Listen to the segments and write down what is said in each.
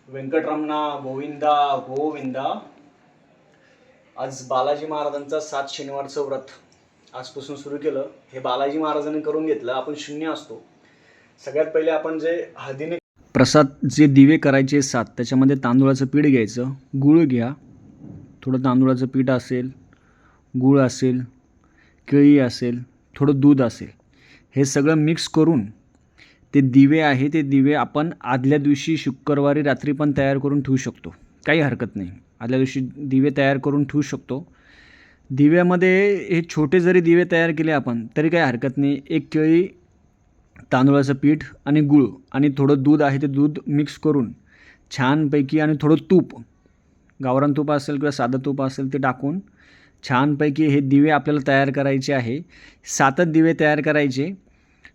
व्यंकटरमणा गोविंदा गोविंदा. आज बालाजी महाराजांचा 7 शनिवारचं व्रत आजपासून सुरू केलं. हे बालाजी महाराजांनी करून घेतलं. आपण शून्य असतो. सगळ्यात पहिले आपण जे हळदीने प्रसाद जे दिवे करायचे 7 त्याच्यामध्ये तांदूळाचं पीठ घ्यायचं, गूळ घ्या, थोडं तांदूळाचं पीठ असेल, गूळ असेल, केळी असेल, थोडं दूध असेल, हे सगळं मिक्स करून ते दिवे आहे ते दिवे आपण आदल्या दिवशी शुक्रवारी रात्री पण तयार करून ठेवू शकतो. काही हरकत नाही. आदल्या दिवशी दिवे तयार करून ठेवू शकतो. दिव्यामध्ये हे छोटे जरी दिवे तयार केले आपण तरी काही हरकत नाही. एक केळी, तांदूळाचं पीठ आणि गूळ आणि थोडं दूध आहे ते दूध मिक्स करून छानपैकी आणि थोडं तूप, गावरान तूप असेल किंवा साधं तूप असेल ते टाकून छानपैकी हे दिवे आपल्याला तयार करायचे आहे. 7 दिवे तयार करायचे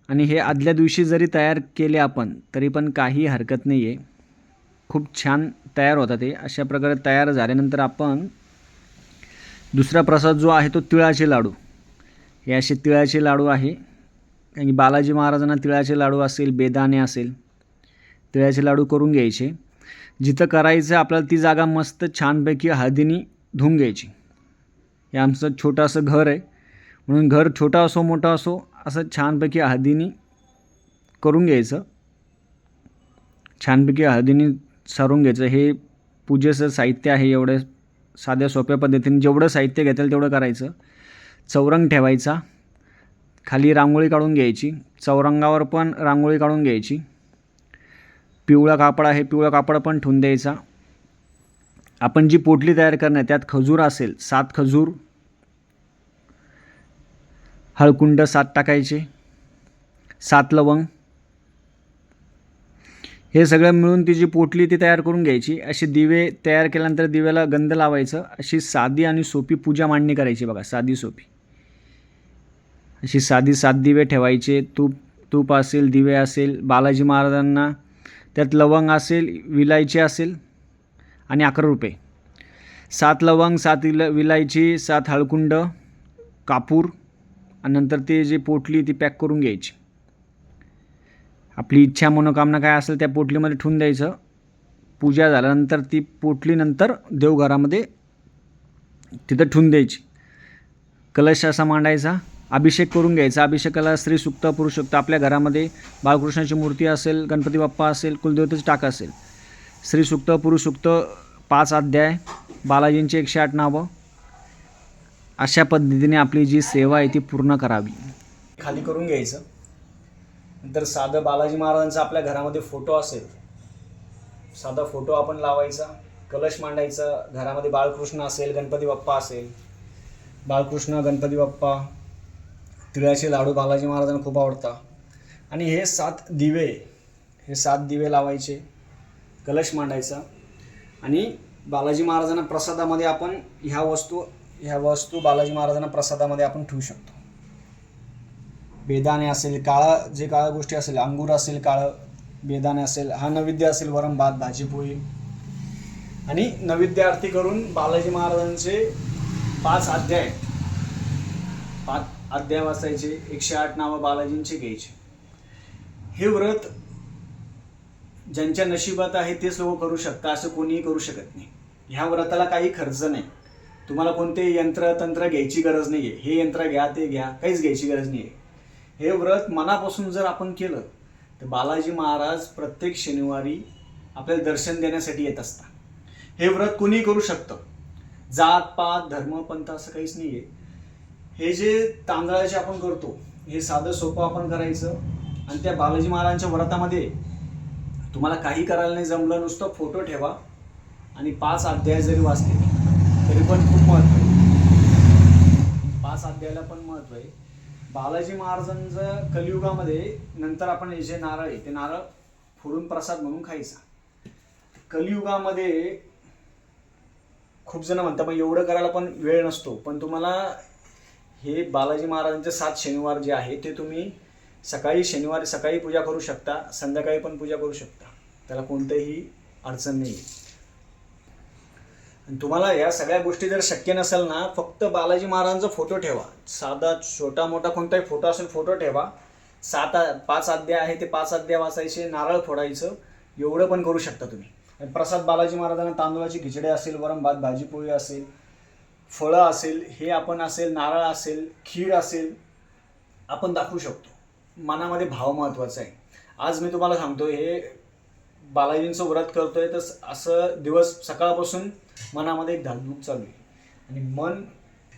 आणि हे आदल्या दिवशी जरी तयार केले आपण तरी पण काही हरकत नाही आहे. खूप छान तयार होतात ते. अशा प्रकारे तयार झाल्यानंतर आपण दुसरा प्रसाद जो आहे तो तिळाचे लाडू. हे असे तिळाचे लाडू आहे. आणि बालाजी महाराजांना तिळाचे लाडू असेल, बेदाणे असेल, तिळाचे लाडू करून घ्यायचे. जिथं करायचं आपल्याला ती जागा मस्त छानपैकी हळदीने धुवून घ्यायची. हे आमचं छोटंसं घर आहे म्हणून घर छोटा असो मोठा असो असं छानपैकी हळदीने करून घ्यायचं. छानपैकी हळदीने सारून घ्यायचं. हे पूजेचं साहित्य आहे. एवढं साध्या सोप्या पद्धतीने जेवढं साहित्य घेता तेवढं करायचं. चौरंग ठेवायचा, खाली रांगोळी काढून घ्यायची, चौरंगावर पण रांगोळी काढून घ्यायची. पिवळा कापड आहे, पिवळा कापड पण ठेवून द्यायचा. आपण जी पोटली तयार करणार त्यात खजूर असेल, 7 खजूर, हळकुंड 7 टाकायचे, 7 लवंग, हे सगळं मिळून ती जी पोटली ती तयार करून घ्यायची. असे दिवे तयार केल्यानंतर दिव्याला गंध लावायचं. अशी साधी आणि सोपी पूजा मांडणी करायची. बघा, साधी सोपी अशी साधी 7 दिवे ठेवायचे. तूप असेल, दिवे असेल. बालाजी महाराजांना त्यात लवंग असेल, विलायची असेल आणि 11 रुपये. 7 लवंग, 7 विलायची, 7 हळकुंड, कापूर आणि नंतर ते जी पोटली ती पॅक करून घ्यायची. आपली इच्छा मनोकामना काय असेल त्या पोटलीमध्ये ठेवून द्यायचं. पूजा झाल्यानंतर ती पोटली नंतर देवघरामध्ये तिथं ठेवून द्यायची. कलश असा मांडायचा, अभिषेक करून घ्यायचा. अभिषेकाला स्त्री सुक्त, पुरुष सुक्त, आपल्या घरामध्ये बाळकृष्णाची मूर्ती असेल, गणपती बाप्पा असेल, कुलदेवतेची टाक असेल, स्त्री सुक्त, पुरुष सुक्त, 5 अध्याय, बालाजींची 108 नावं, अशा पद्धतीने आपली जी सेवा आहे ती पूर्ण करावी. खाली करून घ्यायचं. नंतर साधं बालाजी महाराजांचा आपल्या घरामध्ये फोटो असेल, साधा फोटो आपण लावायचा. कलश मांडायचा. घरामध्ये बाळकृष्ण असेल, गणपती बाप्पा असेल, बाळकृष्ण, गणपती बाप्पा, तिळाचे लाडू बालाजी महाराजांना खूप आवडतात. आणि हे 7 दिवे लावायचे. कलश मांडायचा आणि बालाजी महाराजांना प्रसादामध्ये आपण ह्या वस्तू बालाजी महाराजांना प्रसादामध्ये आपण ठेवू शकतो. बेदाणे असेल, काळ्या गोष्टी असेल, अंगूर असेल, काळं बेदाणे असेल, हा नैवेद्य असेल, वरण भात, भाजी पोळी. आणि नैवेद्य आरती करून बालाजी महाराजांचे 5 अध्याय वाचायचे. 108 नावं बालाजींचे घ्यायचे. हे व्रत ज्यांच्या नशिबात आहे तेच लोक करू शकतात, असं कोणीही करू शकत नाही. ह्या व्रताला काही खर्च नाही. तुम्हाला कोणते तंत्र घ्यायची गरज नाही आहे. हे यंत्र घ्या, ते घ्या, काहीच घ्यायची गरज नाही आहे. हे व्रत मनापासून जर आपण केलं तर बालाजी महाराज प्रत्येक शनिवारी आपल्याला दर्शन देण्यासाठी येत असतात. हे व्रत कोणीही करू शकतं. जात पात धर्म पंथ असं काहीच नाही आहे. हे जे तांदळाचे आपण करतो हे साधं सोपं आपण करायचं. आणि त्या बालाजी महाराजांच्या व्रतामध्ये तुम्हाला काही करायला नाही जमलं, नुसतं फोटो ठेवा आणि 5 अध्याय जरी वाचले तरी पण खूप महत्त्व आहे. 5 अध्यायाला पण महत्त्व आहे. बालाजी महाराजांचं कलियुगामध्ये नंतर आपण हे जे नारळ आहे ते नारळ फोडून प्रसाद म्हणून खायचा. कलियुगामध्ये खूप जण म्हणतात पण एवढं करायला पण वेळ नसतो. पण तुम्हाला हे बालाजी महाराजांचे 7 शनिवार जे आहे ते तुम्ही शनिवारी सकाळी पूजा करू शकता, संध्याकाळी पण पूजा करू शकता. त्याला कोणतेही अडचण नाही. आणि तुम्हाला या सगळ्या गोष्टी जर शक्य नसेल ना, फक्त बालाजी महाराजांचा फोटो ठेवा. साधा छोटा मोठा कोणताही फोटो असेल फोटो ठेवा. 5 अध्याय आहे ते 5 अध्याय वाचायचे, नारळ फोडायचं, एवढं पण करू शकता तुम्ही. आणि प्रसाद बालाजी महाराजांना तांदूळाची खिचडी असेल, वरण भात भाजी पोळी असेल, फळं असेल, हे आपण असेल, नारळ असेल, खीर असेल, आपण दाखवू शकतो. मनामध्ये भाव महत्त्वाचा आहे. आज मी तुम्हाला सांगतो, हे बालाजींचं व्रत करतोय तर असं दिवस सकाळपासून मनामध्ये एक धाकधूक चालू आहे आणि मन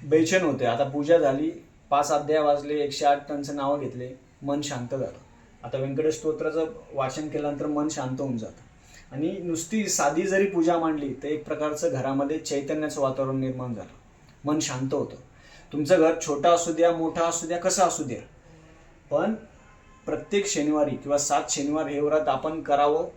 बेचैन होते. आता पूजा झाली, 5 अध्याय वाजले, 108 टनचं नावं घेतले, मन शांत झालं. आता व्यंकटेश स्तोत्राचं वाचन केल्यानंतर मन शांत होऊन जातं आणि नुसती साधी जरी पूजा मांडली तर एक प्रकारचं घरामध्ये चैतन्याचं वातावरण निर्माण झालं, मन शांत होतं. तुमचं घर छोटं असू द्या, मोठं असू द्या, कसं असू द्या, पण प्रत्येक शनिवारी किंवा 7 शनिवार हे व्रत आपण करावं.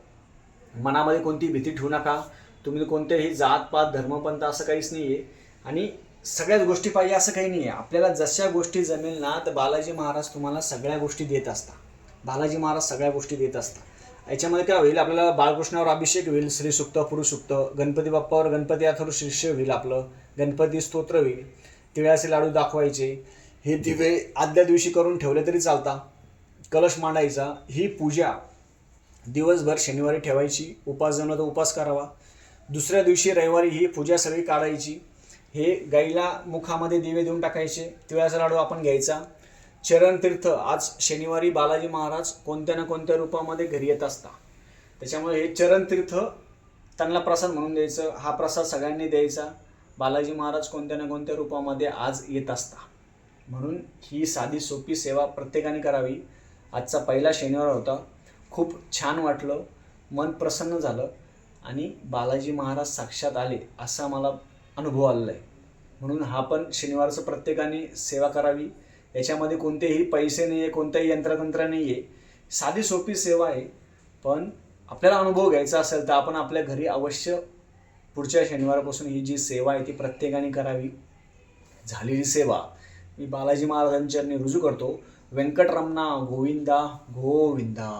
मनामध्ये कोणती भीती ठेवू नका. तुम्ही कोणतेही जातपात धर्मपंथ असं काहीच नाही आहे आणि सगळ्याच गोष्टी पाहिजे असं काही नाही आहे. आपल्याला जशा गोष्टी जमेल ना, तर बालाजी महाराज तुम्हाला सगळ्या गोष्टी देत असतात. बालाजी महाराज सगळ्या गोष्टी देत असतात. याच्यामध्ये काय होईल, आपल्याला बाळकृष्णावर अभिषेक होईल, श्री सुक्त, पुरुषसुक्त, गणपती बाप्पावर गणपती अथर्व शीर्ष होईल, आपलं गणपती स्तोत्र होईल, तिळाचे लाडू दाखवायचे, हे दिवे आदल्या दिवशी करून ठेवले तरी चालतात, कलश मांडायचा, ही पूजा दिवसभर शनिवारी ठेवायची, उपास जमला तर उपास करावा, दुसऱ्या दिवशी रविवारी ही पूजा सगळी काढायची, हे गाईला मुखामध्ये दिवे देऊन टाकायचे, तिळाचा लाडू आपण घ्यायचा. चरणतीर्थ, आज शनिवारी बालाजी महाराज कोणत्या ना कोणत्या रूपामध्ये घरी येत असतात, त्याच्यामुळे हे चरणतीर्थ त्यांना प्रसाद म्हणून द्यायचं. हा प्रसाद सगळ्यांनी द्यायचा. बालाजी महाराज कोणत्या ना कोणत्या रूपामध्ये आज येत असतात, म्हणून ही साधी सोपी सेवा प्रत्येकाने करावी. आजचा पहिला शनिवार होता, खूप छान वाटलं, मन प्रसन्न झालं आणि बालाजी महाराज साक्षात आले असा मला अनुभव आलेला आहे. म्हणून हा पण शनिवारचं प्रत्येकाने सेवा करावी. याच्यामध्ये कोणतेही पैसे नाही आहे, कोणतंही यंत्रतंत्र नाही आहे, साधी सोपी सेवा आहे. पण आपल्याला अनुभव घ्यायचा असेल तर आपण आपल्या घरी अवश्य पुढच्या शनिवारपासून ही जी सेवा आहे ती प्रत्येकाने करावी. झालेली सेवा मी बालाजी महाराजांच्या चरणी रुजू करतो. व्यंकटरमणा गोविंदा गोविंदा.